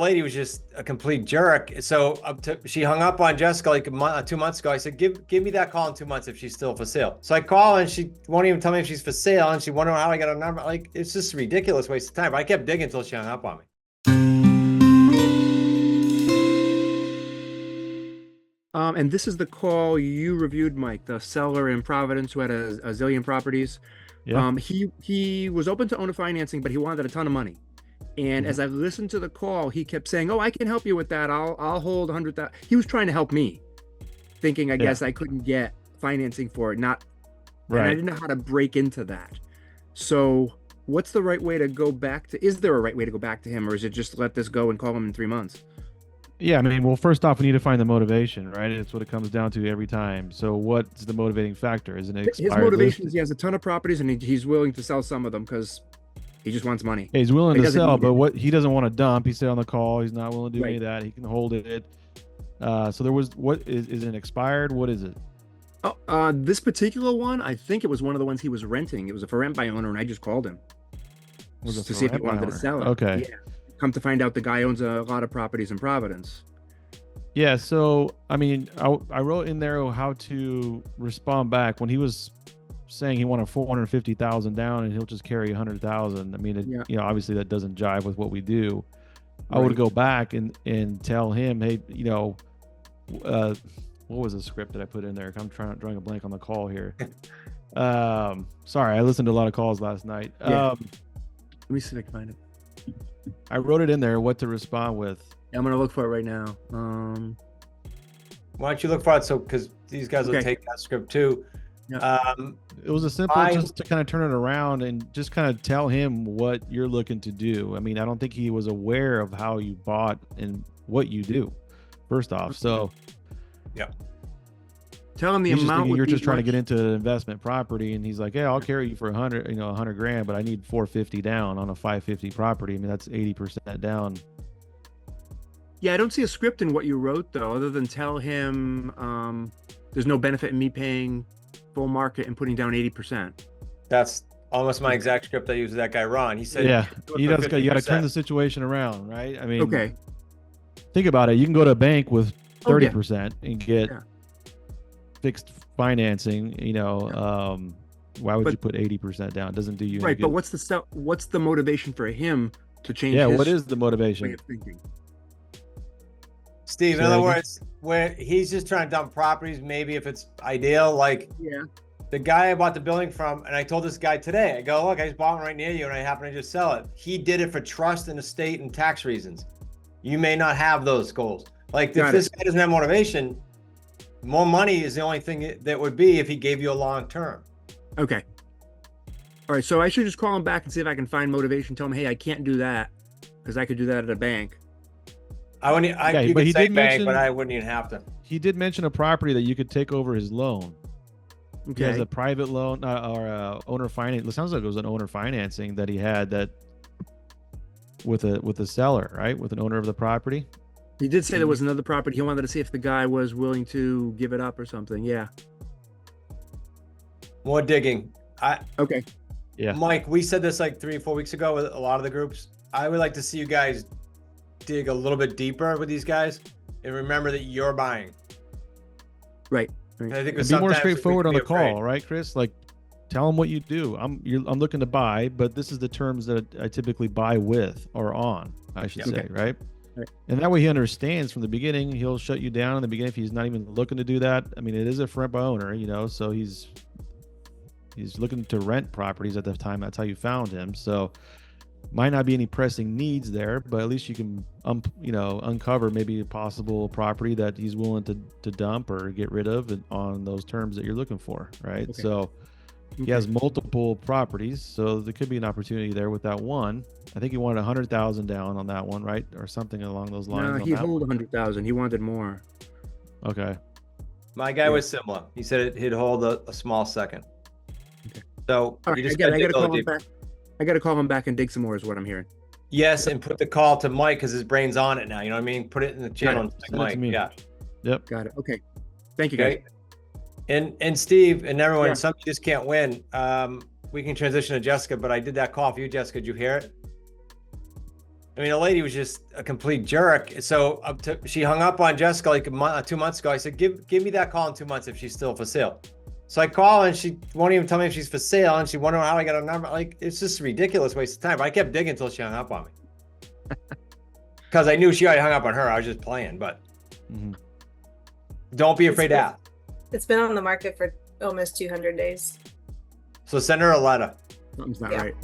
lady was just a complete jerk. So she hung up on Jessica like 2 months ago. I said, give me that call in 2 months if she's still for sale. So I call and she won't even tell me if she's for sale, and she wondered how I got a number. Like, it's just a ridiculous waste of time. But I kept digging until she hung up on me. And this is the call you reviewed, Mike, the seller in Providence who had a zillion properties. Yeah. He was open to owner financing, but he wanted a ton of money. And as I listened to the call, he kept saying, "Oh, I can help you with that. I'll hold 100,000." He was trying to help me, thinking I guess I couldn't get financing for it. Not, and I didn't know how to break into that. So, what's the right way to go back to? Is there a right way to go back to him, or is it just let this go and call him in 3 months? Yeah, I mean, well, first off, we need to find the motivation, right? It's what it comes down to every time. So, what's the motivating factor? Is it an expired His motivation list? is he has a ton of properties and he's willing to sell some of them because he just wants money. He's willing He to doesn't sell, need but it. what he doesn't want to dump. He said on the call he's not willing to do any Right. of that. He can hold it. So there was what is it expired? What is it? Oh, this particular one, I think it was one of the ones he was renting. It was a for rent by owner, and I just called him Was it to for see if he rent by wanted to owner? sell it. Okay. Yeah. Come to find out, the guy owns a lot of properties in Providence. Yeah, so I mean, I wrote in there how to respond back when he was saying he wanted 450,000 down and he'll just carry 100,000. I mean, Yeah. obviously that doesn't jive with what we do. I Right. would go back and tell him, hey, what was the script that I put in there? I'm drawing a blank on the call here. Sorry, I listened to a lot of calls last night. Yeah. Let me see if I can find it. I wrote it in there what to respond with. I'm gonna look for it right now. Why don't you look for it? So, because these guys will Okay. take that script too. Yeah. It was a simple I- just to kind of turn it around and just kind of tell him what you're looking to do. I mean, I don't think he was aware of how you bought and what you do, first off. So Tell him the he's just amount. thinking you're would just be trying to much- get into an investment property, and he's like, "Yeah, I'll carry you for 100 grand, but I need 450 down on a 550 property. I mean, that's 80% down." Yeah, I don't see a script in what you wrote though, other than tell him there's no benefit in me paying full market and putting down 80%. That's almost my exact script I used with that guy, Ron. He said, Yeah, "Do it you for got to turn 50%." the situation around, right? I mean, Okay. think about it. You can go to a bank with Oh, yeah. 30% and get Yeah. fixed financing. Why would But- you put 80% down? It doesn't do you any Right, but good. what's the motivation for him to change Yeah, his what is the way motivation? of thinking? Steve, in Say other that again? words, where he's just trying to dump properties, maybe if it's ideal, like Yeah. the guy I bought the building from, and I told this guy today, I go, look, I just bought one right near you and I happen to just sell it. He did it for trust and estate and tax reasons. You may not have those goals. Like, if Got this it. guy doesn't have motivation, more money is the only thing that would be if he gave you a long term. Okay. All right, so I should just call him back and see if I can find motivation. Tell him, hey, I can't do that because I could do that at a bank. I wouldn't, Yeah, you but could he say did bank, mention- but I wouldn't even have to. He did mention a property that you could take over his loan. He has Okay. a private loan or owner finance. It sounds like it was an owner financing that he had that with a seller, right? With an owner of the property. He did say there was another property. He wanted to see if the guy was willing to give it up or something. Yeah. More digging. Okay. Yeah. Mike, we said this like 3 or 4 weeks ago with a lot of the groups. I would like to see you guys dig a little bit deeper with these guys and remember that you're buying. Right. And I think And be more sometimes we straightforward can on be the afraid. call, right, Chris? Like, tell him what you do. I'm looking to buy, but this is the terms that I typically buy with or on, I should Yeah. say, Okay. right? Right. And that way he understands from the beginning. He'll shut you down in the beginning if he's not even looking to do that. I mean, it is a for rent by owner, so he's looking to rent properties at the time. That's how you found him. So might not be any pressing needs there, but at least you can uncover maybe a possible property that he's willing to dump or get rid of on those terms that you're looking for, right? Okay. So he has multiple properties, so there could be an opportunity there with that one. I think he wanted 100,000 down on that one, right, or something along those lines. No, on he that hold one. 100,000. He wanted more. Okay. My guy Yeah. was similar. He said he'd hold a small second. Okay. So All you right, just I gotta gotta dig a call little him deeper. back. I gotta call him back and dig some more is what I'm hearing. Yes, and put the call to Mike because his brain's on it now. You know what I mean? Put it in the channel and Send it to Mike. me. Yeah. Yep. Got it. Okay. Thank you, guys. Okay. And Steve and everyone, Yeah. some you just can't win. We can transition to Jessica, but I did that call for you, Jessica. Did you hear it? I mean, the lady was just a complete jerk. So she hung up on Jessica like 2 months ago. I said, give me that call in 2 months if she's still for sale. So I call and she won't even tell me if she's for sale, and she wondering how I got a number. Like, it's just a ridiculous waste of time. But I kept digging until she hung up on me. Because I knew she already hung up on her. I was just playing, but don't be afraid to ask. It's been on the market for almost 200 days. So send her a letter. Something's not Yeah. right.